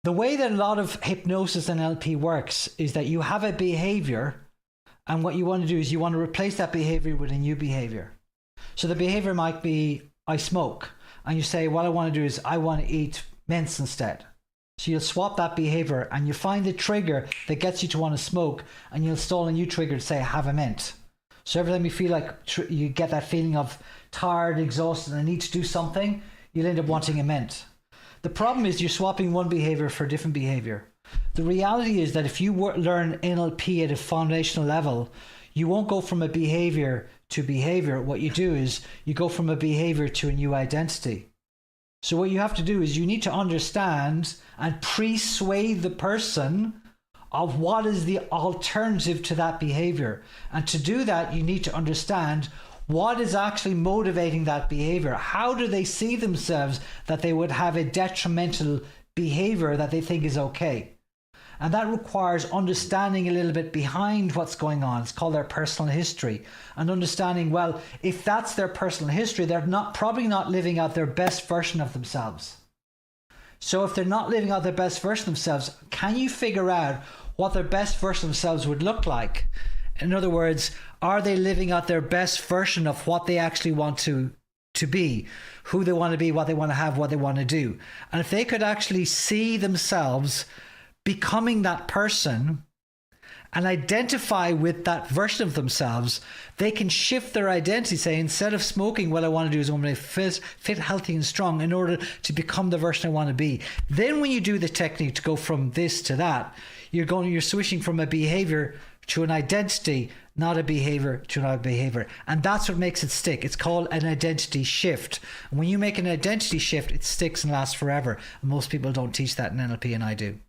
The way that a lot of hypnosis and NLP works is that you have a behavior, and what you want to do is you want to replace that behavior with a new behavior. So the behavior might be, I smoke, and you say, what I want to do is I want to eat mince instead. So you'll swap that behavior and you find the trigger that gets you to want to smoke, and you'll install a new trigger to say, have a mint. So every time you feel like you get that feeling of tired, exhausted, and I need to do something, you'll end up wanting a mint. The problem is you're swapping one behavior for a different behavior. The reality is that if you learn NLP at a foundational level, you won't go from a behavior to behavior. What you do is you go from a behavior to a new identity. So what you have to do is you need to understand and persuade the person of what is the alternative to that behavior. And to do that, you need to understand what is actually motivating that behavior. How do they see themselves that they would have a detrimental behavior that they think is okay? And that requires understanding a little bit behind what's going on. It's called their personal history. And understanding, well, if that's their personal history, they're probably not living out their best version of themselves. So if they're not living out their best version of themselves, can you figure out what their best version of themselves would look like? In other words, are they living out their best version of what they actually want to be, who they want to be, what they want to have, what they want to do? And if they could actually see themselves becoming that person and identify with that version of themselves, they can shift their identity. Say, instead of smoking, what I want to do is I want to be fit, healthy and strong in order to become the version I want to be. Then when you do the technique to go from this to that, you're switching from a behavior to an identity, not a behavior to another behavior. And that's what makes it stick. It's called an identity shift. And when you make an identity shift, it sticks and lasts forever. And most people don't teach that in NLP, and I do.